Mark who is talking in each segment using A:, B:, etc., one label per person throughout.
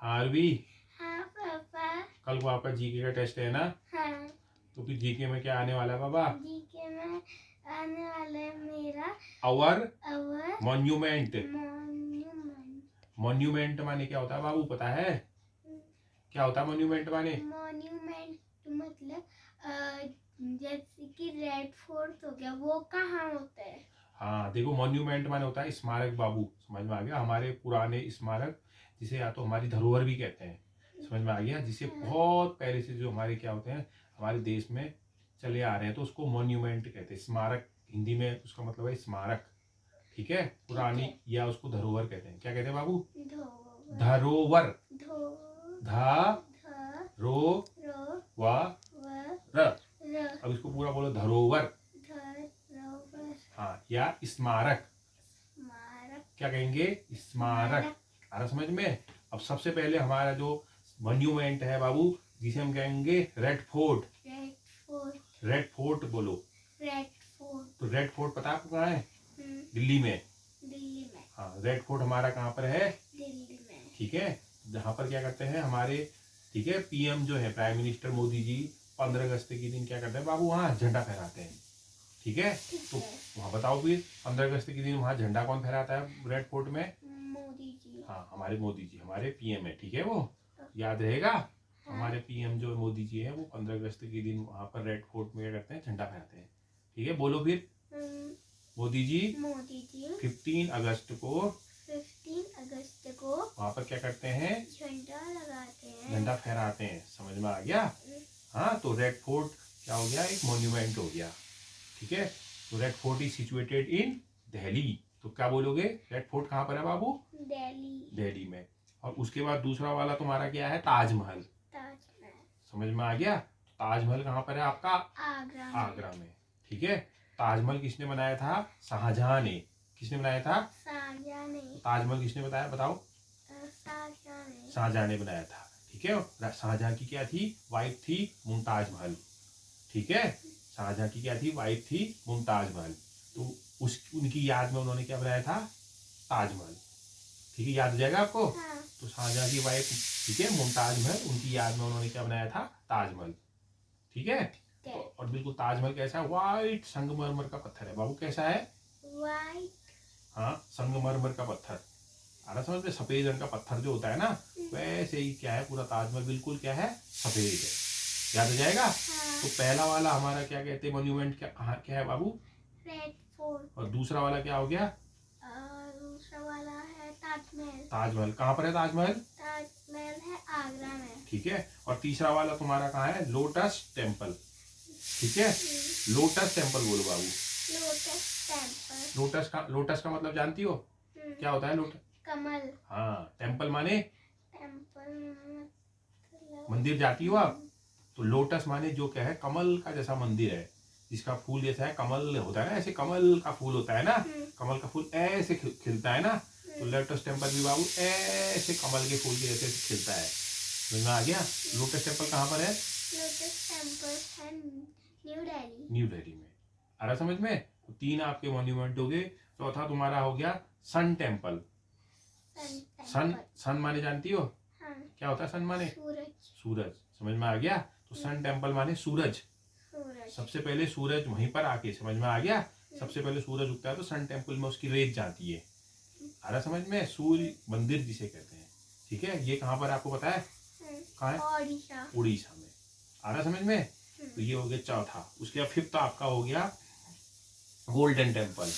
A: RV,
B: हाँ पापा।
A: कल को आपका जीके का टेस्ट है ना?
B: हाँ।
A: तो फिर जीके में क्या आने वाला है बाबा?
B: जीके में आने वाला है मेरा
A: our
B: our
A: monument.
B: Monument.
A: Monument माने क्या होता है बाबू, पता है क्या होता है मॉन्यूमेंट माने?
B: मॉन्यूमेंट मतलब जैसे कि रेड फोर्ट हो गया, वो कहाँ होता है?
A: हाँ देखो, मॉन्यूमेंट माने होता है स्मारक बाबू, समझ में आ गया? हमारे पुराने स्मारक, जिसे या तो हमारी धरोहर भी कहते हैं, समझ में आ गया? जिसे बहुत पहले से जो हमारे क्या होते हैं, हमारे देश में चले आ रहे हैं, तो उसको मॉन्यूमेंट कहते हैं। स्मारक हिंदी में उसका मतलब है स्मारक, ठीक है? पुरानी या उसको धरोहर कहते हैं। क्या कहते हैं बाबू? धरोहर। धा रो वा र। अब इसको पूरा बोलो, धरोहर। हाँ, या स्मारक। क्या कहेंगे? स्मारक। आ रहा समझ में? अब सबसे पहले हमारा जो मॉन्यूमेंट है बाबू, जिसे हम कहेंगे रेड फोर्ट। रेड फोर्ट बोलो। तो रेड फोर्ट पता आपको कहाँ है? दिल्ली में। हाँ, रेड फोर्ट हमारा कहाँ पर है? दिल्ली में, ठीक है? जहाँ पर क्या करते हैं हमारे, ठीक है, पीएम जो है प्राइम मिनिस्टर मोदी जी 15 अगस्त के दिन क्या करते हैं बाबू, वहाँ झंडा फहराते हैं, ठीक है? तो वहाँ बताओ फिर 15 अगस्त के दिन वहाँ झंडा कौन फहराता है रेड फोर्ट में? मोदी जी। हाँ, हमारे मोदी जी, हमारे पीएम है, ठीक है? वो याद रहेगा। हमारे पीएम जो मोदी जी है, वो 15 अगस्त के दिन वहाँ पर रेड फोर्ट में क्या करते हैं, झंडा फहराते हैं, ठीक है? बोलो फिर। मोदी जी 15 अगस्त को वहाँ पर क्या करते हैं? झंडा लगाते हैं, झंडा फहराते हैं, समझ में आ गया? हाँ, तो रेड फोर्ट क्या हो गया? एक मॉन्यूमेंट हो गया, ठीक है? तो red fort is situated in Delhi. तो क्या बोलोगे, रेड फोर्ट कहाँ पर है बाबू? दिल्ली में। और उसके बाद दूसरा वाला तुम्हारा क्या है? ताजमहल। समझ में आ गया? ताजमहल कहाँ पर है आपका? आगरा में, ठीक है? ताजमहल किसने बनाया था? शाहजहां ने। किसने बनाया था? शाहजहां ने। तो ताजमहल किसने बताया, बताओ? शाहजहां ने बनाया था, ठीक है? शाहजहां की क्या थी? वाइफ थी मुमताज महल, ठीक है? शाहजहां की क्या थी? वाइफ थी मुमताज महल। तो उनकी याद में उन्होंने क्या बनाया था? ताजमहल, ठीक है? याद हो जाएगा आपको? हाँ। तो शाहजहां की वाइफ, ठीक है, मुमताज महल, उनकी याद में उन्होंने क्या बनाया था? ताजमहल, ठीक है? और बिल्कुल ताजमहल कैसा है? वाइट संगमरमर का पत्थर है बाबू। कैसा है? वाइट। हाँ, संगमरमर का पत्थर। आ रहा समझ में? सफेद रंग का पत्थर जो होता है ना, वैसे ही क्या है, पूरा ताजमहल बिल्कुल क्या है? सफेद है। याद हो जाएगा? हाँ। तो पहला वाला हमारा क्या कहते हैं मॉन्यूमेंट, क्या है बाबू? Red fort. और दूसरा वाला क्या हो गया? दूसरा वाला है ताजमहल। ताजमहल कहाँ पर है? ताजमहल है आगरा में, ठीक है? और तीसरा वाला तुम्हारा कहाँ है? लोटस टेम्पल, ठीक है? लोटस टेम्पल बोलो बाबू। लोटस का मतलब जानती हो क्या होता है? लोटस कमल। हाँ, टेम्पल माने मंदिर। जाती हो आप? तो लोटस माने जो क्या है, कमल का जैसा मंदिर है, जिसका फूल जैसा है, कमल होता है ना, ऐसे कमल का फूल होता है ना, कमल का फूल ऐसे खिलता है ना, तो लोटस टेम्पल भी बाबू ऐसे कमल के फूल के जैसे खिलता है। समझ में आ गया? लोटस टेम्पल कहाँ पर है? लोटस टेम्पल है न्यू दिल्ली में। आ रहा समझ में? तो 3 आपके मॉन्यूमेंट हो गए। चौथा तुम्हारा हो गया सन टेम्पल। सन माने जानती हो? हाँ। क्या होता है सन माने? सूरज। समझ में आ गया? तो सन टेम्पल माने सूरज। सबसे पहले सूरज वहीं पर आके, समझ में आ गया? सबसे पहले सूरज उगता है तो सन टेम्पल में उसकी रेत जाती है। आ रहा समझ में? सूर्य मंदिर जिसे कहते हैं, ठीक है? ये कहाँ पर आपको पता है? कहाँ है? उड़ीसा में। आ रहा समझ में? तो ये हो गया चौथा। उसके बाद 5th आपका हो गया गोल्डन टेम्पल,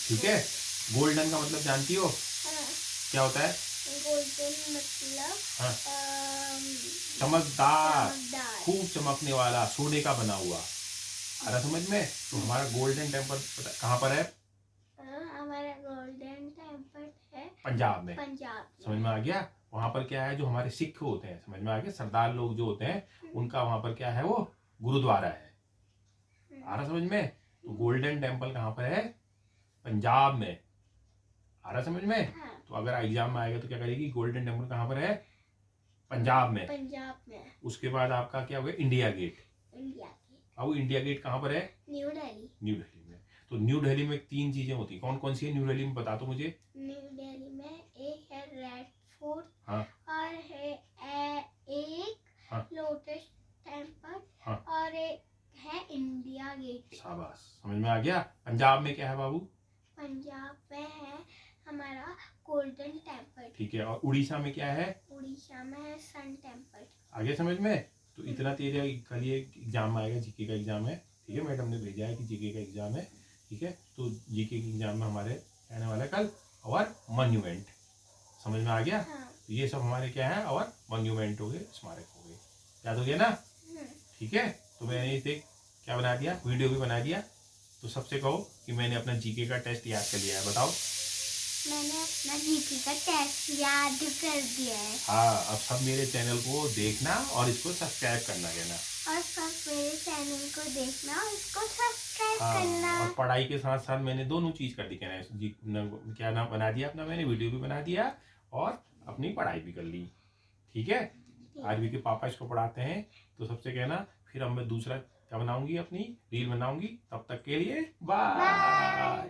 A: ठीक है? गोल्डन का मतलब जानती हो? क्या होता है? गोल्डन मतलब हाँ, चमकदार, खूब चमकने वाला, सोने का बना हुआ। आ रहा समझ में? तो हमारा गोल्डन टेम्पल कहाँ पर है? हमारा गोल्डन टेम्पल है पंजाब में। समझ में आ गया? वहां पर क्या है, जो हमारे सिख होते हैं, समझ में आ गया? सरदार लोग जो होते हैं, उनका वहां पर क्या है, वो गुरुद्वारा है। आ रहा समझ में? तो गोल्डन टेम्पल कहाँ पर है? पंजाब में। आ रहा समझ में? हाँ। तो अगर एग्जाम में आएगा तो क्या करेगी? गोल्डन टेम्पल कहाँ पर है? पंजाब में। उसके बाद आपका क्या हो गया? India gate. अब इंडिया गेट कहाँ पर है? न्यू दिल्ली में। तो न्यू दिल्ली में 3 चीजें होती हैं। कौन कौन सी है न्यू दिल्ली में, बता दो मुझे। न्यू दिल्ली में एक है रेड फोर्ट, हाँ, और है समझ में आ गया। पंजाब में क्या है बाबू?
B: पंजाब में है हमारा गोल्डन टेम्पल।
A: ठीक है, और उड़ीसा में क्या है?
B: उड़ीसा में है सन टेम्पल।
A: आगे समझ में? तो इतना तेरे कल ये एग्जाम आएगा, जीके का एग्जाम है, ठीक है, मैडम ने भेजा है कि जीके का एग्जाम है, ठीक है। तो जीके के एग्जाम में हमारे कहने वाला है कल और मॉन्यूमेंट, समझ में आ गया?
B: हाँ।
A: तो ये सब हमारे क्या है, और मॉन्यूमेंट हो गए, स्मारक हो गए, याद हो गया ना? ठीक है। तो मैंने इसे क्या बना दिया, वीडियो भी बना दिया। तो सबसे कहो कि मैंने अपना जीके का टेस्ट याद कर लिया है, बताओ।
B: मैंने अपना जीके का टेस्ट याद कर दिया है।
A: हाँ, अब सब मेरे चैनल को देखना और इसको सब्सक्राइब करना कहना।
B: और सब मेरे चैनल को देखना और इसको सब्सक्राइब
A: हाँ,
B: करना।
A: और पढ़ाई के साथ साथ मैंने दोनों चीज कर दी कहना, क्या नाम बना दिया अपना, मैंने वीडियो भी बना दिया और अपनी पढ़ाई भी कर ली, ठीक है। आज भी के पापा इसको पढ़ाते हैं, तो सबसे कहना फिर अब मैं दूसरा क्या बनाऊंगी, अपनी रील बनाऊंगी। तब तक के लिए बाय।